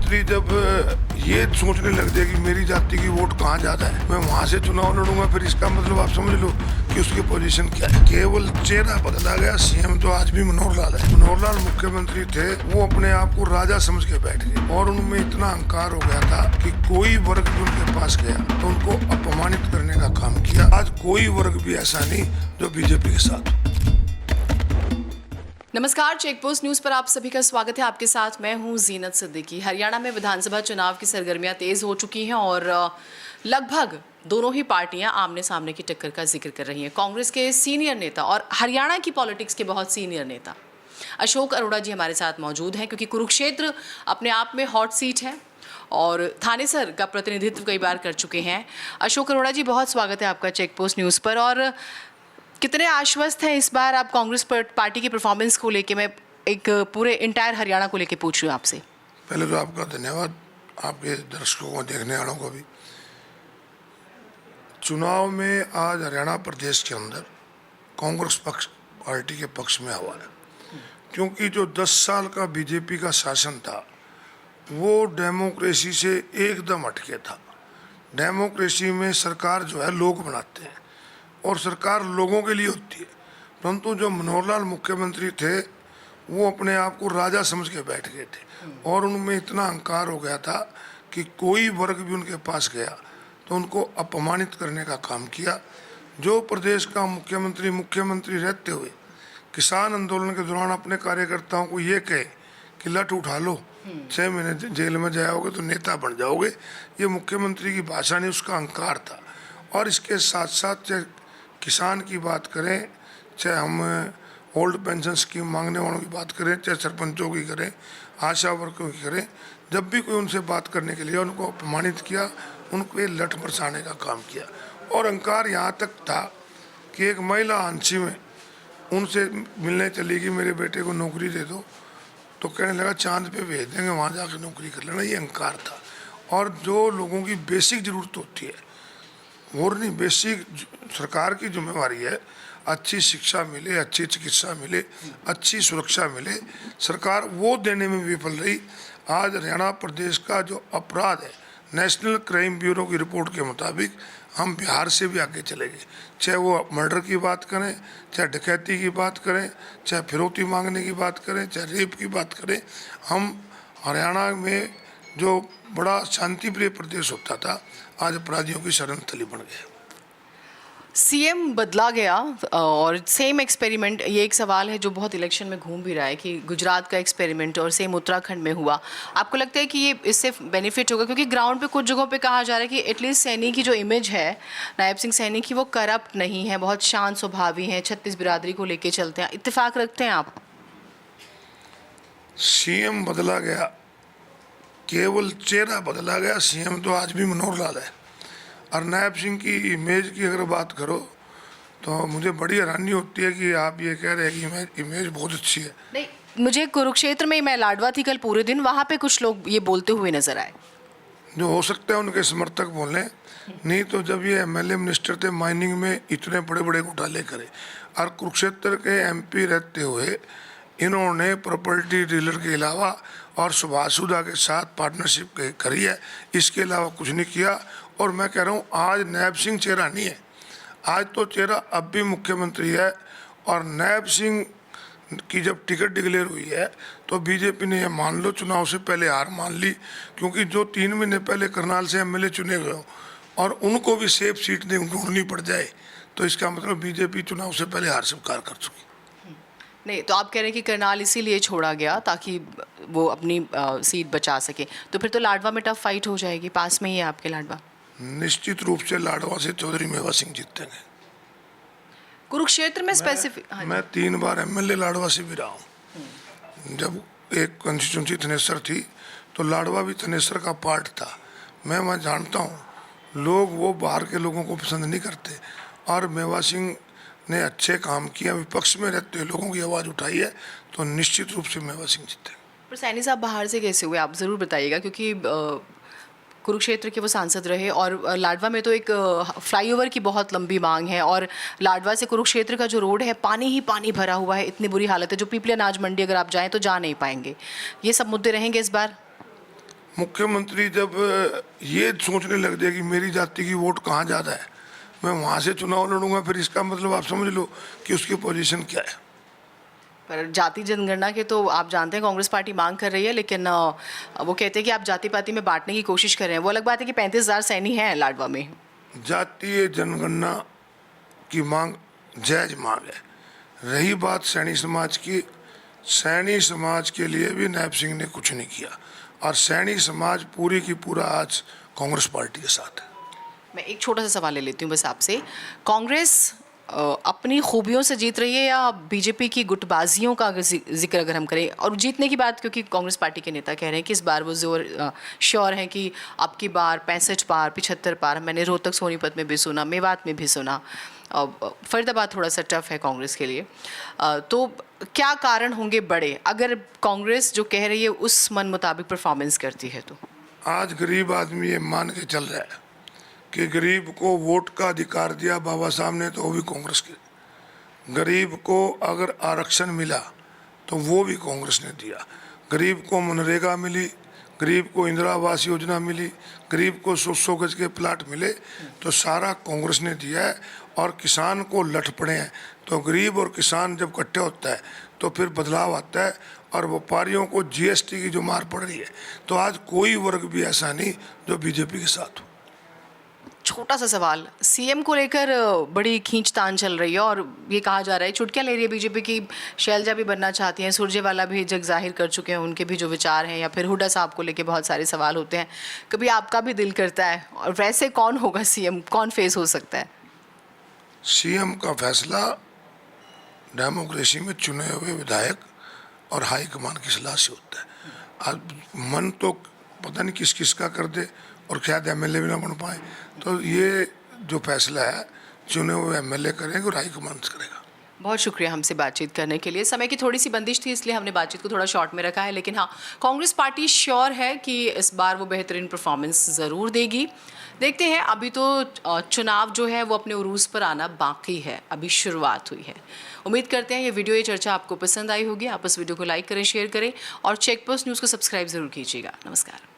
मुख्यमंत्री जब ये सोचने लग जाए कि मेरी जाति की वोट कहाँ ज्यादा है, मैं वहां से चुनाव लड़ूंगा, फिर इसका मतलब आप समझ लो कि उसकी पोजीशन क्या है। केवल चेहरा बदला गया, सीएम तो आज भी मनोहर लाल है। मनोहर लाल मुख्यमंत्री थे, वो अपने आप को राजा समझ के बैठ गए और उनमें इतना अहंकार हो गया था कि कोई वर्ग भी उनके पास गया तो उनको अपमानित करने का काम किया। आज कोई वर्ग भी ऐसा नहीं जो बीजेपी के साथ। नमस्कार, चेकपोस्ट न्यूज पर आप सभी का स्वागत है। आपके साथ मैं हूं जीनत सिद्दीकी। हरियाणा में विधानसभा चुनाव की सरगर्मियां तेज हो चुकी हैं और लगभग दोनों ही पार्टियां आमने सामने की टक्कर का जिक्र कर रही हैं। कांग्रेस के सीनियर नेता और हरियाणा की पॉलिटिक्स के बहुत सीनियर नेता अशोक अरोड़ा जी हमारे साथ मौजूद हैं, क्योंकि कुरुक्षेत्र अपने आप में हॉट सीट है और थानेसर का प्रतिनिधित्व कई बार कर चुके हैं। अशोक अरोड़ा जी, बहुत स्वागत है आपका चेकपोस्ट न्यूज़ पर। और कितने आश्वस्त हैं इस बार आप कांग्रेस पार्टी की परफॉर्मेंस को लेके? मैं एक पूरे इंटायर हरियाणा को लेके पूछ रही हूँ आपसे। पहले तो आपका धन्यवाद, आपके दर्शकों को, देखने वालों को भी। चुनाव में आज हरियाणा प्रदेश के अंदर कांग्रेस पक्ष पार्टी के पक्ष में हवा है, क्योंकि जो 10 साल का बीजेपी का शासन था वो डेमोक्रेसी से एकदम हटके था। डेमोक्रेसी में सरकार जो है लोग बनाते हैं और सरकार लोगों के लिए होती है, परंतु जो मनोहर लाल मुख्यमंत्री थे वो अपने आप को राजा समझ के बैठ गए थे और उनमें इतना अहंकार हो गया था कि कोई वर्ग भी उनके पास गया तो उनको अपमानित करने का काम किया। जो प्रदेश का मुख्यमंत्री रहते हुए किसान आंदोलन के दौरान अपने कार्यकर्ताओं को ये कहे कि लठ उठा लो, 6 महीने जेल में जाओगे तो नेता बन जाओगे, ये मुख्यमंत्री की भाषा नहीं, उसका अहंकार था। और इसके साथ साथ किसान की बात करें, चाहे हम ओल्ड पेंशन स्कीम मांगने वालों की बात करें, चाहे सरपंचों की करें, आशा वर्करों की करें, जब भी कोई उनसे बात करने के लिए उनको अपमानित किया, उनको ये लठ बरसाने का काम किया। और अहंकार यहाँ तक था कि एक महिला आंची में उनसे मिलने चली कि मेरे बेटे को नौकरी दे दो, तो कहने लगा चांद पे भेज देंगे, वहाँ जाकर नौकरी कर लेना। ये अहंकार था। और जो लोगों की बेसिक जरूरत होती है और नहीं, बेसिक सरकार की जिम्मेवारी है, अच्छी शिक्षा मिले, अच्छी चिकित्सा मिले, अच्छी सुरक्षा मिले, सरकार वो देने में विफल रही। आज हरियाणा प्रदेश का जो अपराध है, नेशनल क्राइम ब्यूरो की रिपोर्ट के मुताबिक हम बिहार से भी आगे चले गए। चाहे वो मर्डर की बात करें, चाहे डकैती की बात करें, चाहे फिरौती मांगने की बात करें, चाहे रेप की बात करें, हम हरियाणा में जो बड़ा शांतिप्रिय प्रदेश होता था आज अपराधियों की शरण स्थली बन गया। सीएम बदला गया और सेम एक्सपेरिमेंट, ये एक सवाल है जो बहुत इलेक्शन में घूम भी रहा है कि गुजरात का एक्सपेरिमेंट और सेम उत्तराखंड में हुआ। आपको लगता है कि ये इससे बेनिफिट होगा? क्योंकि ग्राउंड पे कुछ जगहों पे कहा जा रहा है कि एटलीस्ट सैनी की जो इमेज है, नायब सिंह सैनी की, वो करप्ट नहीं है, बहुत शांत स्वभावी हैं, 36 बिरादरी को लेके चलते हैं। इत्तेफाक रखते हैं आप? सीएम बदला गया, केवल चेहरा बदला गया, सीएम तो आज भी मनोहर लाल है। और नायब सिंह की इमेज की अगर बात करो तो मुझे बड़ी हैरानी होती है कि आप ये कह रहे हैं कि इमेज बहुत अच्छी है। नहीं, मुझे कुरुक्षेत्र में, मैं लाडवा थी कल पूरे दिन, वहाँ पे कुछ लोग ये बोलते हुए नजर आए। जो हो सकता है उनके समर्थक बोले, नहीं तो जब ये एमएलए मिनिस्टर थे, माइनिंग में इतने बड़े बड़े घोटाले करे और कुरुक्षेत्र के एमपी रहते हुए इन्होंने प्रॉपर्टी डीलर के अलावा और सुभाषुदा के साथ पार्टनरशिप करी है, इसके अलावा कुछ नहीं किया। और मैं कह रहा हूँ आज नायब सिंह चेहरा नहीं है, आज तो चेहरा अब भी मुख्यमंत्री है। और नायब सिंह की जब टिकट डिक्लेयर हुई है तो बीजेपी ने ये मान लो चुनाव से पहले हार मान ली, क्योंकि जो 3 महीने पहले करनाल से एमएलए चुने गए और उनको भी सेफ सीट ढूंढनी पड़ जाए तो इसका मतलब बीजेपी चुनाव से पहले हार स्वीकार कर चुकी। नहीं, तो आप कह रहे हैं कि करनाल इसीलिए छोड़ा गया ताकि वो अपनी सीट बचा सके, तो फिर तो लाडवा में टफ फाइट हो जाएगी। पास में ही है आपके लाडवा। निश्चित रूप से लाडवा से चौधरी मेवा सिंह जीतेंगे। कुरुक्षेत्र में स्पेसिफिक मैं 3 बार एमएलए लाडवा से भी रहा हूँ। जब एक कंस्टिट्यूंसी थनेसर थी तो लाडवा भी थनेसर का पार्ट था। मैं जानता हूँ लोग वो बाहर के लोगों को पसंद नहीं करते और मेवा सिंह ने अच्छे काम किया, विपक्ष में रहते हुए लोगों की आवाज़ उठाई है, तो निश्चित रूप से मेवा सिंह जीते। पर सैनी साहब बाहर से कैसे हुए, आप ज़रूर बताइएगा, क्योंकि कुरुक्षेत्र के वो सांसद रहे और लाडवा में तो एक फ्लाईओवर की बहुत लंबी मांग है और लाडवा से कुरुक्षेत्र का जो रोड है पानी ही पानी भरा हुआ है, इतनी बुरी हालत है। जो पीपली अनाज मंडी अगर आप जाएं तो जा नहीं पाएंगे। ये सब मुद्दे रहेंगे इस बार। मुख्यमंत्री जब ये सोचने लग जाए कि मेरी जाति की वोट कहाँ ज़्यादा है, मैं वहाँ से चुनाव लड़ूंगा, फिर इसका मतलब आप समझ लो कि उसकी पोजीशन क्या है। पर जाति जनगणना के तो आप जानते हैं कांग्रेस पार्टी मांग कर रही है, लेकिन वो कहते हैं कि आप जाति पाति में बांटने की कोशिश कर रहे हैं। वो अलग बात है कि 35,000 सैनी हैं लाडवा में। जातीय जनगणना की मांग जायज मांग है। रही बात सैनी समाज की, सैनी समाज के लिए भी नायब सिंह ने कुछ नहीं किया और सैनी समाज पूरी की पूरा आज कांग्रेस पार्टी के साथ है। मैं एक छोटा सा सवाल ले लेती हूँ बस आपसे। कांग्रेस अपनी खूबियों से जीत रही है या बीजेपी की गुटबाजियों का अगर जिक्र अगर हम करें, और जीतने की बात क्योंकि कांग्रेस पार्टी के नेता कह रहे हैं कि इस बार वो श्योर हैं कि अब की बार 65 पार 75 पार। मैंने रोहतक सोनीपत में भी सुना, मेवात में भी सुना, फरीदाबाद थोड़ा सा टफ है कांग्रेस के लिए। तो क्या कारण होंगे बड़े अगर कांग्रेस जो कह रही है उस मन मुताबिक परफॉर्मेंस करती है? तो आज गरीब आदमी ये मान के चल रहा है कि गरीब को वोट का अधिकार दिया बाबा साहब ने, तो वो भी कांग्रेस के। गरीब को अगर आरक्षण मिला तो वो भी कांग्रेस ने दिया। गरीब को मनरेगा मिली, गरीब को इंदिरा आवास योजना मिली, गरीब को 100 गज के प्लाट मिले, तो सारा कांग्रेस ने दिया है। और किसान को लठ पड़े हैं, तो गरीब और किसान जब इकट्ठे होता है तो फिर बदलाव आता है। और व्यापारियों को जीएसटी की जो मार पड़ रही है, तो आज कोई वर्ग भी ऐसा नहीं जो बीजेपी के साथ हो। छोटा सा सवाल, सीएम को लेकर बड़ी खींचतान चल रही है और ये कहा जा रहा है छुटकियां ले रही है बीजेपी की। शैलजा भी बनना चाहती हैं, सुरजेवाला भी जग जाहिर कर चुके हैं उनके भी जो विचार हैं, या फिर हुड्डा साहब को लेकर बहुत सारे सवाल होते हैं। कभी आपका भी दिल करता है? और वैसे कौन होगा सीएम, कौन फेस हो सकता है? सीएम का फैसला डेमोक्रेसी में चुने हुए विधायक और हाईकमान की सलाह से होता है। आज मन तो पता नहीं किस किस का कर दे और शायद एमएलए भी ना बन पाए, तो ये जो फैसला है चुने हुए एमएलए करेंगे और हाईकमान करेगा। बहुत शुक्रिया हमसे बातचीत करने के लिए। समय की थोड़ी सी बंदिश थी इसलिए हमने बातचीत को थोड़ा शॉर्ट में रखा है, लेकिन हाँ, कांग्रेस पार्टी श्योर है कि इस बार वो बेहतरीन परफॉर्मेंस ज़रूर देगी। देखते हैं, अभी तो चुनाव जो है वो अपने उरूज पर आना बाकी है, अभी शुरुआत हुई है। उम्मीद करते हैं ये वीडियो, ये चर्चा आपको पसंद आई होगी। आप इस वीडियो को लाइक करें, शेयर करें और चेक पोस्ट न्यूज़ को सब्सक्राइब ज़रूर कीजिएगा। नमस्कार।